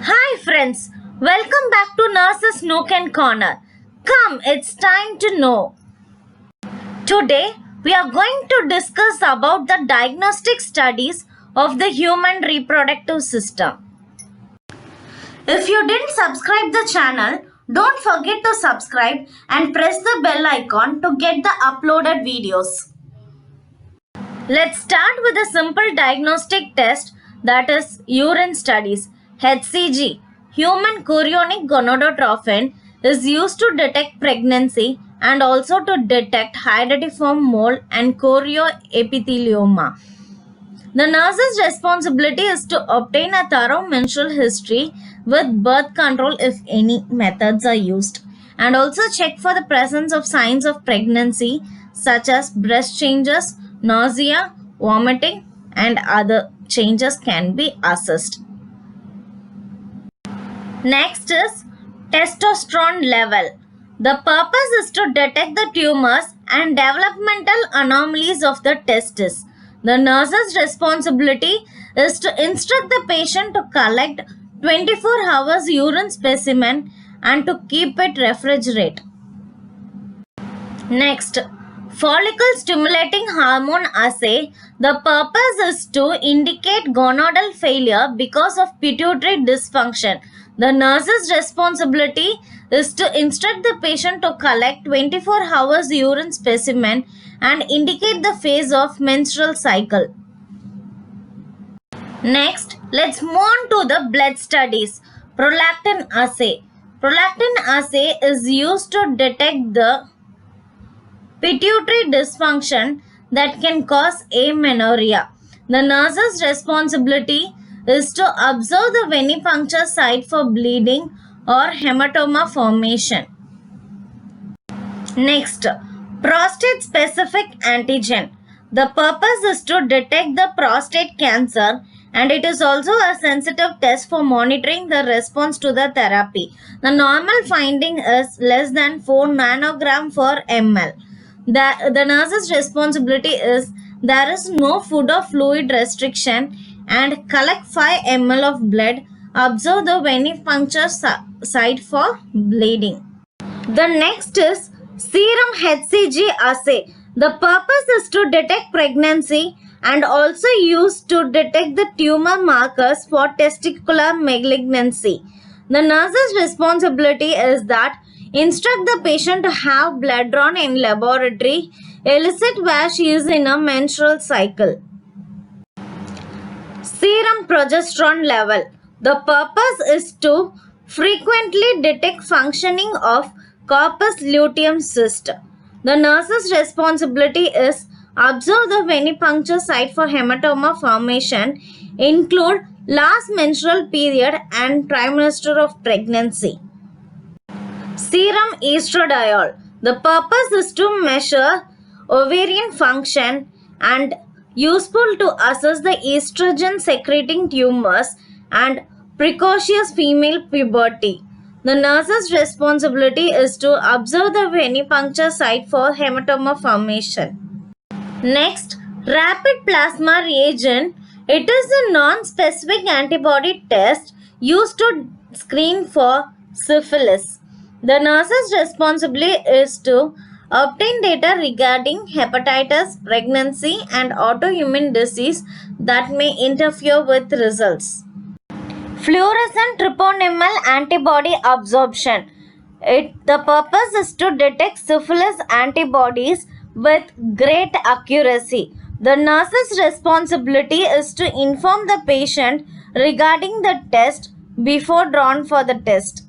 Hi friends, welcome back to Nurse's Nook and Corner. Come, it's time to know. Today, we are going to discuss about the diagnostic studies of the human reproductive system. If you didn't subscribe the channel, don't forget to subscribe and press the bell icon to get the uploaded videos. Let's start with a simple diagnostic test, that is urine studies. HCG, human chorionic gonadotrophin, is used to detect pregnancy and also to detect hydatidiform mole and chorioepithelioma. The nurse's responsibility is to obtain a thorough menstrual history with birth control if any methods are used, and also check for the presence of signs of pregnancy such as breast changes, nausea, vomiting, and other changes can be assessed. Next is testosterone level. The purpose is to detect the tumors and developmental anomalies of the testis. The nurse's responsibility is to instruct the patient to collect 24 hours urine specimen and to keep it refrigerated. Next, follicle stimulating hormone assay. The purpose is to indicate gonadal failure because of pituitary dysfunction. The nurse's responsibility is to instruct the patient to collect 24 hours urine specimen and indicate the phase of menstrual cycle. Next, let's move on to the blood studies. Prolactin assay. Prolactin assay is used to detect the pituitary dysfunction that can cause amenorrhea. The nurse's responsibility is to observe the venipuncture site for bleeding or hematoma formation. Next, prostate specific antigen. The purpose is to detect the prostate cancer and it is also a sensitive test for monitoring the response to the therapy. The normal finding is less than 4 nanogram per ml. The nurse's responsibility is there is no food or fluid restriction and collect 5 ml of blood. Observe the venipuncture site for bleeding. The next is serum HCG assay. The purpose is to detect pregnancy and also used to detect the tumor markers for testicular malignancy. The nurse's responsibility is that instruct the patient to have blood drawn in laboratory, elicit where she is in a menstrual cycle. Serum progesterone level. The purpose is to frequently detect functioning of corpus luteum cyst. The nurse's responsibility is observe the venipuncture site for hematoma formation, include last menstrual period and trimester of pregnancy. Serum estradiol. The purpose is to measure ovarian function and useful to assess the estrogen secreting tumors and precocious female puberty. The nurse's responsibility is to observe the venipuncture site for hematoma formation. Next, rapid plasma reagent. It is a non-specific antibody test used to screen for syphilis. The nurse's responsibility is to obtain data regarding hepatitis, pregnancy, and autoimmune disease that may interfere with results. Fluorescent treponemal antibody absorption. The purpose is to detect syphilis antibodies with great accuracy. The nurse's responsibility is to inform the patient regarding the test before drawn for the test.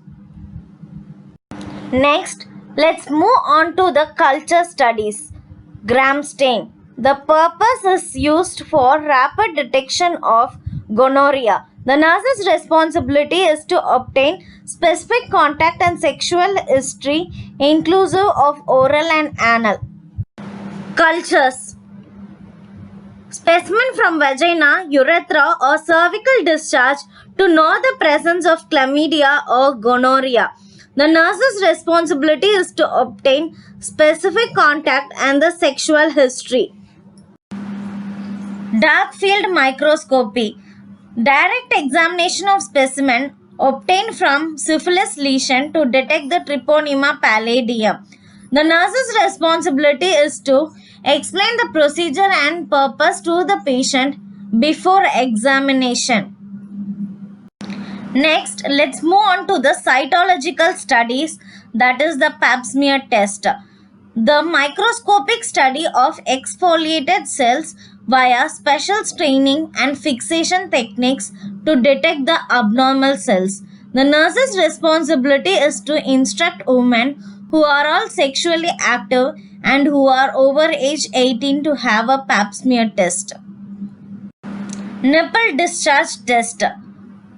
Next, let's move on to the culture studies. Gram stain. The purpose is used for rapid detection of gonorrhea. The nurse's responsibility is to obtain specific contact and sexual history inclusive of oral and anal. Cultures. Specimen from vagina, urethra or cervical discharge to know the presence of chlamydia or gonorrhea. The nurse's responsibility is to obtain specific contact and the sexual history. Dark field microscopy. Direct examination of specimen obtained from syphilis lesion to detect the Treponema pallidum. The nurse's responsibility is to explain the procedure and purpose to the patient before examination. Next, let's move on to the cytological studies, that is the pap smear test. The microscopic study of exfoliated cells via special staining and fixation techniques to detect the abnormal cells. The nurse's responsibility is to instruct women who are all sexually active and who are over age 18 to have a pap smear test. Nipple discharge test.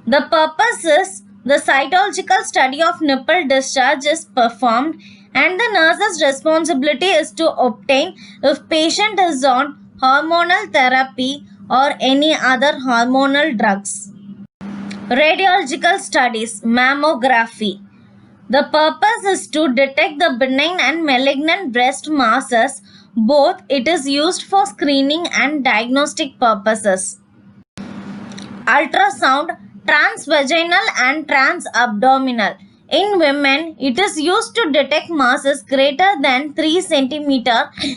The purpose is the cytological study of nipple discharge is performed and the nurse's responsibility is to obtain if patient is on hormonal therapy or any other hormonal drugs. Radiological studies, mammography. The purpose is to detect the benign and malignant breast masses. Both it is used for screening and diagnostic purposes. Ultrasound, transvaginal and transabdominal. In women, it is used to detect masses greater than 3 cm,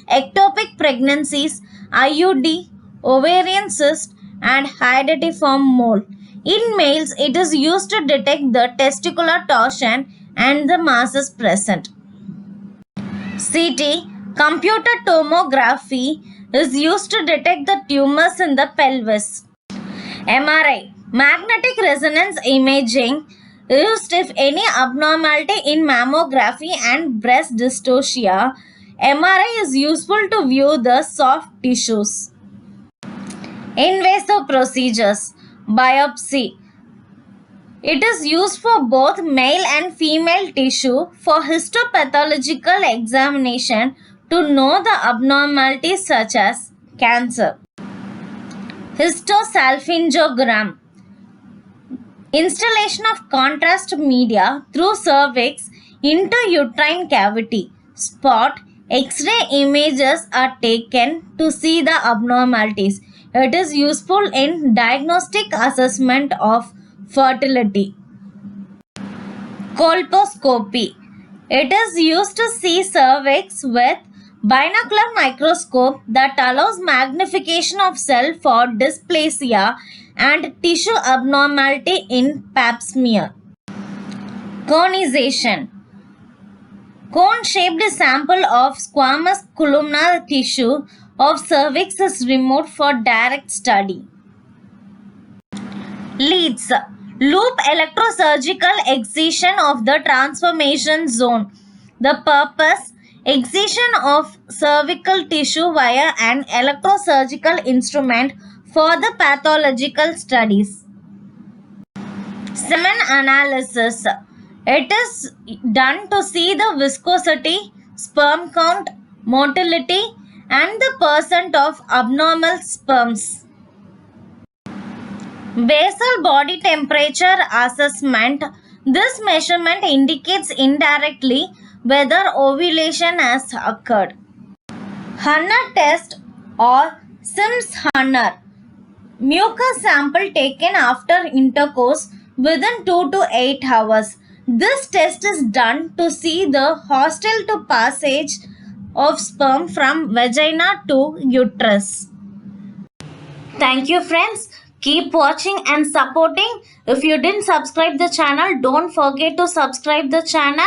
ectopic pregnancies, IUD, ovarian cyst, and hydatidiform mole. In males, it is used to detect the testicular torsion and the masses present. CT, computer tomography, is used to detect the tumors in the pelvis. MRI, magnetic resonance imaging, used if any abnormality in mammography and breast dystocia. MRI is useful to view the soft tissues. Invasive procedures, biopsy. It is used for both male and female tissue for histopathological examination to know the abnormalities such as cancer. Histosalpingogram. Installation of contrast media through cervix into uterine cavity. Spot X-ray images are taken to see the abnormalities. It is useful in diagnostic assessment of fertility. Colposcopy. It is used to see cervix with binocular microscope that allows magnification of cell for dysplasia and tissue abnormality in pap smear. Conization. Cone-shaped sample of squamous columnar tissue of cervix is removed for direct study. Leads. Loop electrosurgical excision of the transformation zone. The purpose, excision of cervical tissue via an electrosurgical instrument for the pathological studies. Semen analysis. It is done to see the viscosity, sperm count, motility and the percent of abnormal sperms. Basal body temperature assessment. This measurement indicates indirectly whether ovulation has occurred. Hunner test or Sims-Hunner. Mucus sample taken after intercourse within 2 to 8 hours. This test is done to see the hostile to passage of sperm from vagina to uterus. Thank you friends. Keep watching and supporting. If you didn't subscribe the channel, don't forget to subscribe the channel.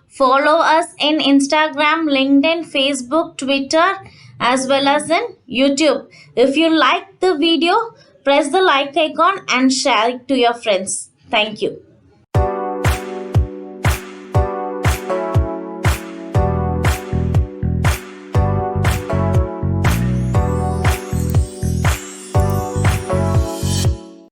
Follow us in Instagram, LinkedIn, Facebook, Twitter as well as in YouTube. If you like the video, press the like icon and share it to your friends. Thank you.